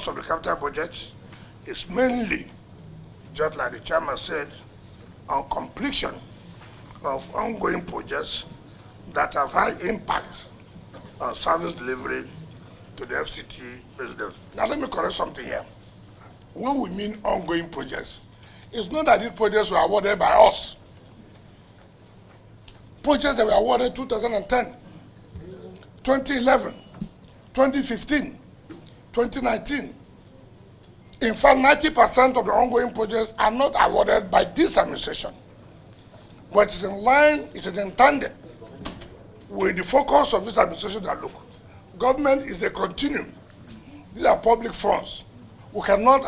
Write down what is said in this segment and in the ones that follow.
focus of the capital budget is mainly, just like the chairman said, on completion of ongoing projects that have high impact on service delivery to the FCT residents. Now let me correct something here. When we mean ongoing projects, it's not that these projects were awarded by us. Projects that were awarded 2010, 2011, 2015, 2019. In fact, 90% of the ongoing projects are not awarded by this administration. But it's in line, it is intended with the focus of this administration that, look, government is a continuum. These are public funds. We cannot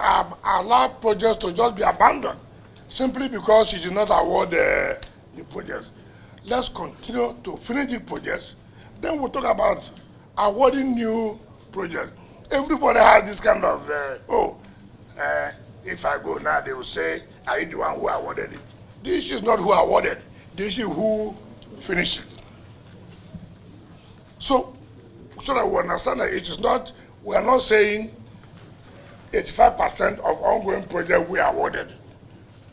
allow projects to just be abandoned simply because you did not award the projects. Let's continue to finish the projects. Then we'll talk about awarding new projects. Everybody has this kind of, if I go now, they will say, are you the one who awarded it? The issue is not who awarded, the issue is who finished it. So that we understand that it is not, we are not saying 85% of ongoing projects we awarded.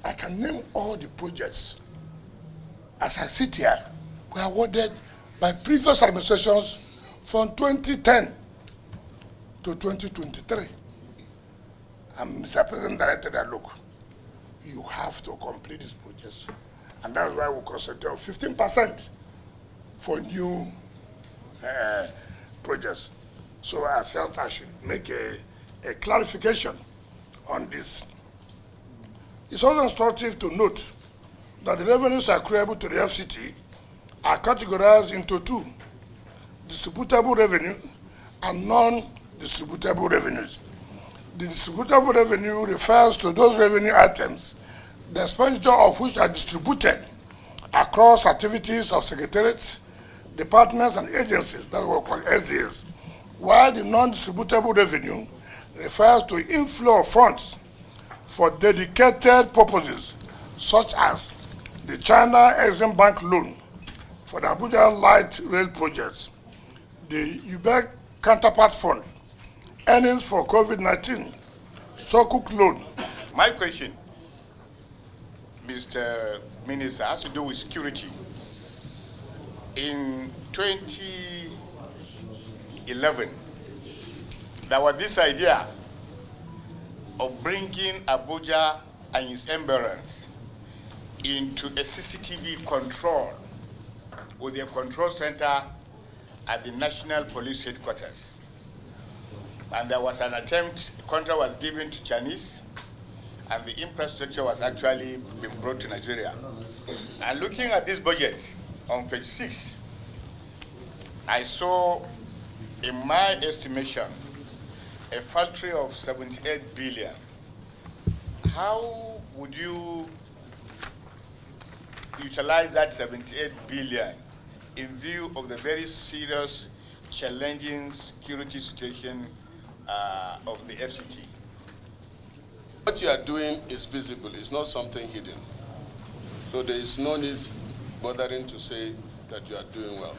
I can name all the projects. As I sit here, we are awarded by previous administrations from 2010 to 2023. And Mr. President directed that, look, you have to complete these projects. And that's why we concentrate on 15% for new projects. So I felt I should make a clarification on this. It's also instructive to note that the revenues accruable to the FCT are categorized into two: distributable revenue and non-distributable revenues. The distributable revenue refers to those revenue items, the expenditure of which are distributed across activities of secretariats, departments, and agencies that we call SDAs, while the non-distributable revenue refers to inflow of funds for dedicated purposes, such as the China Exim Bank loan for the Abuja Light Rail projects, the UBEC counterpart fund, earnings for COVID-19, Sukuk loan. My question, Mr. Minister, has to do with security. In 2011, there was this idea of bringing Abuja and its environs into a CCTV control with a control center at the National Police Headquarters. And there was an attempt, the contract was given to Chinese, and the infrastructure was actually being brought to Nigeria. And looking at this budget on page 6, I saw, in my estimation, a factory of 78 billion. How would you utilize that 78 billion in view of the very serious, challenging security situation of the FCT? What you are doing is visible, it's not something hidden. So there is no need bothering to say that you are doing well.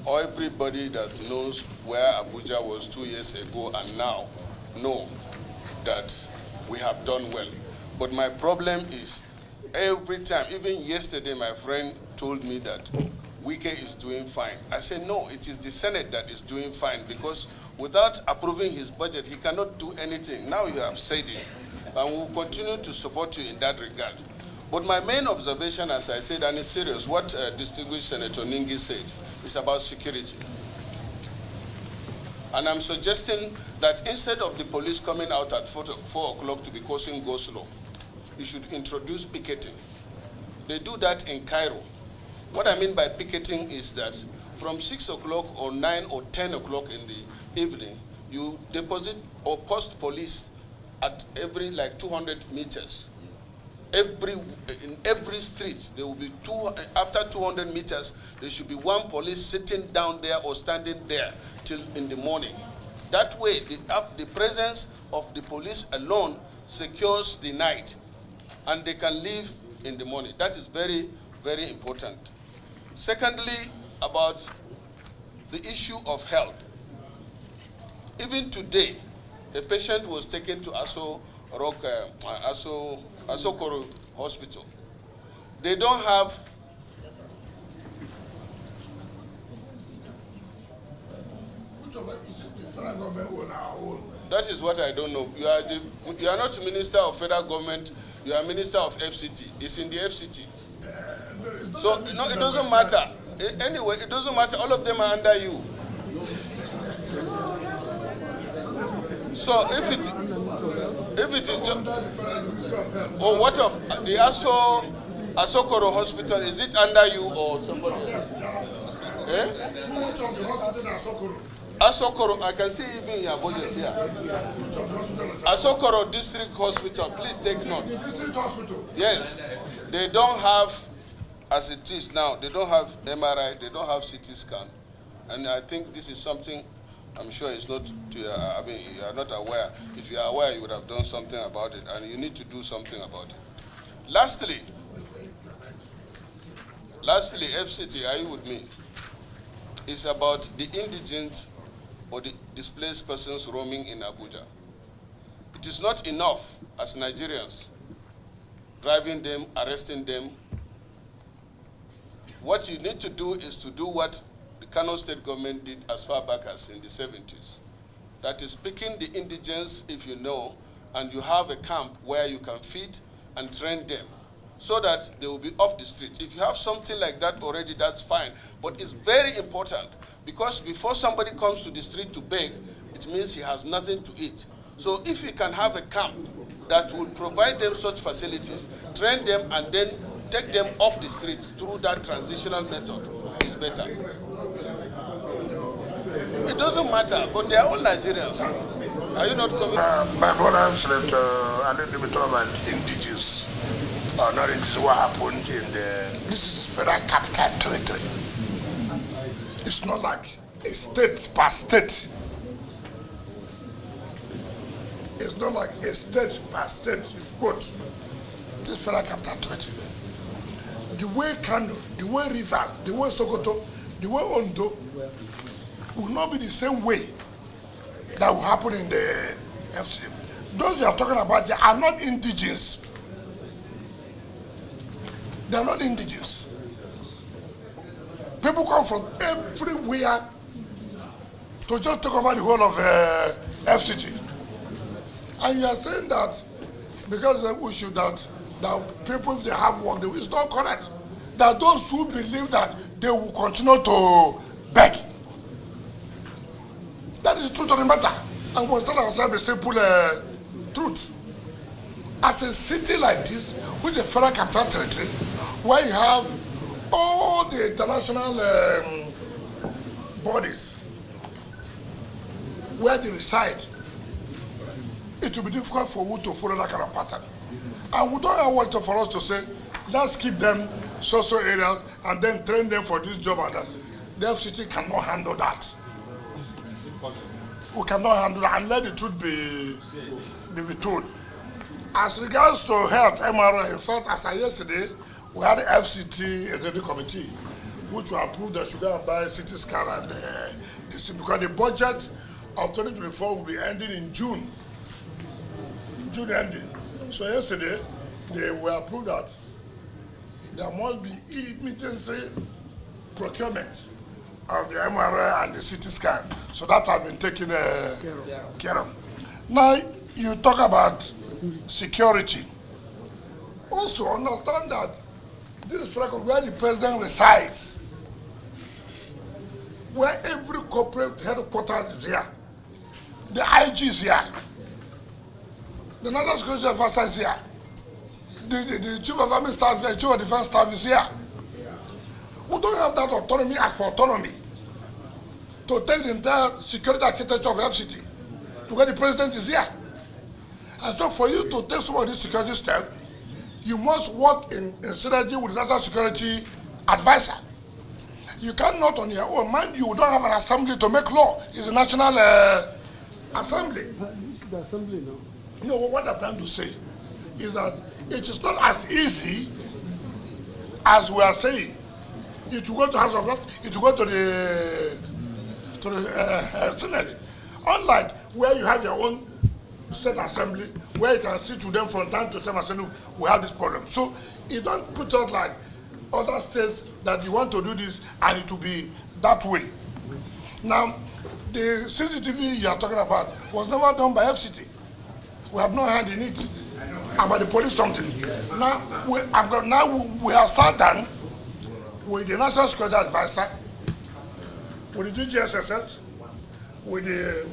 Everybody that knows where Abuja was 2 years ago and now know that we have done well. But my problem is, every time, even yesterday my friend told me that Wike is doing fine. I said, no, it is the Senate that is doing fine, because without approving his budget, he cannot do anything. Now you have said it, and we will continue to support you in that regard. But my main observation, as I said, and it's serious, what distinguished Senator Ningi said, is about security. And I'm suggesting that instead of the police coming out at 4 o'clock to be causing go-slow, you should introduce picketing. They do that in Cairo. What I mean by picketing is that from 6 o'clock or 9 or 10 o'clock in the evening, you deposit or post police at every 200 meters. In every street, there will be after 200 meters, there should be one police sitting down there or standing there till in the morning. That way, the presence of the police alone secures the night, and they can leave in the morning. That is very, very important. Secondly, about the issue of health. Even today, A patient was taken to Asokoro Hospital. They don't have Which of them is it the federal government own our own? that is what I don't know. You are not Minister of Federal Government, you are Minister of FCT. It's in the FCT. So no, it doesn't matter. Anyway, it doesn't matter. All of them are under you. So if it is just, or what of the Asokoro Hospital, is it under you or somebody else? Eh? Which of the hospital in Asokoro? Asokoro, I can see even your budget here. Which of the hospital is Asokoro District Hospital, please take note. the district hospital? Yes, they don't have, as it is now, they don't have MRI, they don't have CT scan. And I think this is something, I'm sure it's not, you are not aware. If you are aware, you would have done something about it, and you need to do something about it. Lastly, FCT, are you with me? It's about the indigent or the displaced persons roaming in Abuja. It is not enough as Nigerians driving them, arresting them. What you need to do is to do what the Kano State government did as far back as in the 70s. That is picking the indigents, if you know, and you have a camp where you can feed and train them so that they will be off the street. If you have something like that already, that's fine. But it's very important because before somebody comes to the street to beg, it means he has nothing to eat. So if you can have a camp that will provide them such facilities, train them, and then take them off the street through that transitional method, is better. It doesn't matter, but they are all Nigerians. Are you not coming? My brother said, I didn't even talk about indigenous. Not indigenous, what happened in this is federal capital territory. It's not like a state per state. It's not like a state per state. You've got this federal capital territory. The way Kano, the way Rivers, the way Sokoto, the way Ondo will not be the same way that will happen in the FCT. Those you are talking about, they are not indigenous. They are not indigenous. People come from everywhere to just talk about the whole of FCT. And you are saying that because we should that people, if they have work, it's not correct. That those who believe that they will continue to beg. That is the truth of the matter. And we'll tell ourselves the simple truth. As a city like this, with the federal capital territory, where you have all the international bodies where they reside, it will be difficult for you to follow that kind of pattern. And we don't want for us to say, let's keep them social areas and then train them for this job and that. The FCT cannot handle that. We cannot handle that and let the truth be told. As regards to health, MRI, in fact, as of yesterday, we had the FCT executive committee, which will approve that you go and buy CT scan and this thing, because the budget of 2024 will be ending in June. June ending. So yesterday, they will approve that there must be immediate procurement of the MRI and the CT scan. So that has been taken care of. Now, you talk about security. Also understand that this is where the president resides, where every corporate headquarters is here. The IG is here. The National Security Officer is here. The Chief of Army Staff, the Chief of Defense Staff is here. We don't have that autonomy as for autonomy to take the entire security architecture of FCT to where the president is here. And so for you to take some of these security steps, you must work in synergy with the National Security Advisor. You cannot on your own. Mind you, don't have an assembly to make law. It's a national assembly. This is the assembly now. No, what I'm trying to say is that it is not as easy as we are saying. If you go to House of Reps, if you go to the Senate, unlike where you have your own State Assembly where you can sit with them from time to time and say, look, we have this problem. So you don't put out like other states that you want to do this and it will be that way. Now, the CCTV you are talking about was never done by FCT. We have no hand in it. About the police something. Now we have sat down with the National Security Advisor, with the DGSSS, with the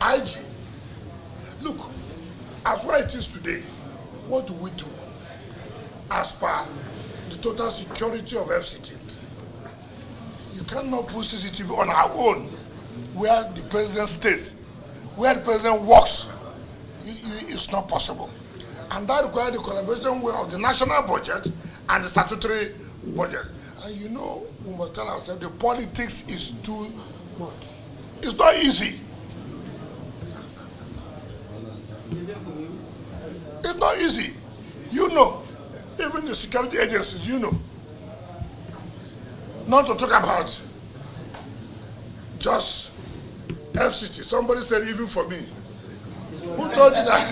IG. Look, as where it is today, what do we do as per the total security of FCT? You cannot put CCTV on our own where the president stays, where the president works. It's not possible. And that requires the collaboration of the national budget and the statutory budget. And you know, we must tell ourselves the politics is too much. It's not easy. It's not easy. You know, even the security agencies, you know. Not to talk about just FCT. Somebody said even for me. Who told you that?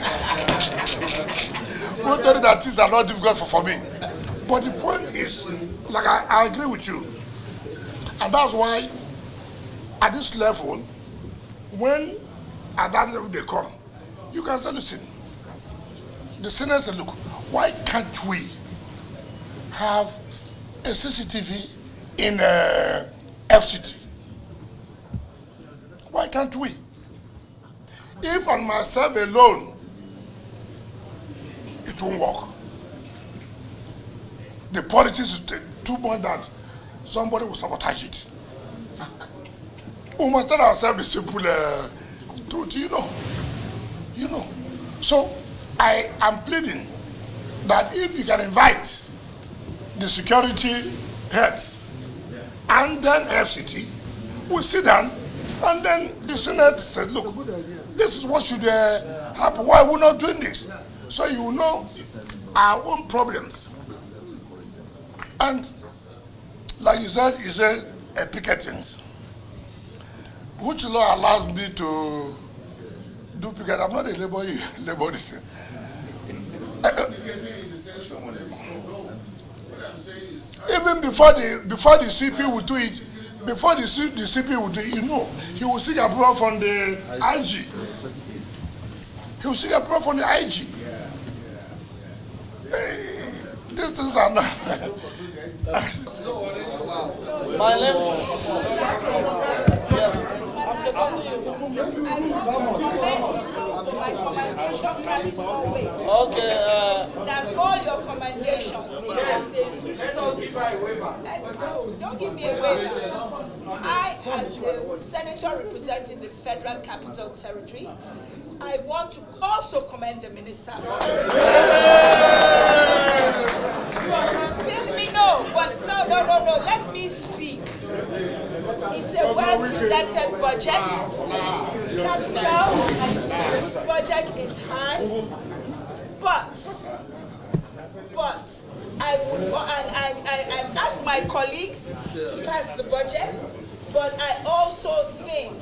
Who told you that things are not difficult for me? But the point is, like I agree with you. And that's why at this level, when at that level they come, you can say, listen, the Senate said, look, why can't we have a CCTV in FCT? Why can't we? If on myself alone, it won't work. The politics is too much that somebody will sabotage it. We must tell ourselves the simple truth, you know. So I am pleading that if you can invite the security heads and then FCT, we sit down and then the Senate said, look, this is what should happen. Why are we not doing this? So you know our own problems. And like you said picketing. Which law allows me to do picket? I'm not a labor thing. Even before the CP would do it, before the CP would do it, you know, he will seek approval from the IG. He will seek approval from the IG. These things are not. My name okay. That all your commendations. Let us give her a waiver. Don't give me a waiver. I, as the senator representing the Federal Capital Territory, I want to also commend the minister. Let me know, but no. Let me speak. It's a well-presented budget. Capital budget is high, but I would, I ask my colleagues to pass the budget, but I also think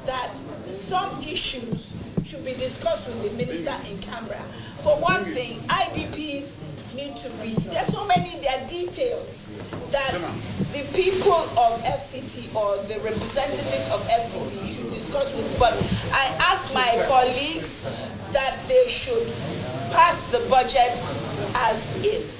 that some issues should be discussed with the minister in camera. For one thing, IDPs need to read. There's so many, there are details that the people of FCT or the representatives of FCT should discuss with. But I asked my colleagues that they should pass the budget as is.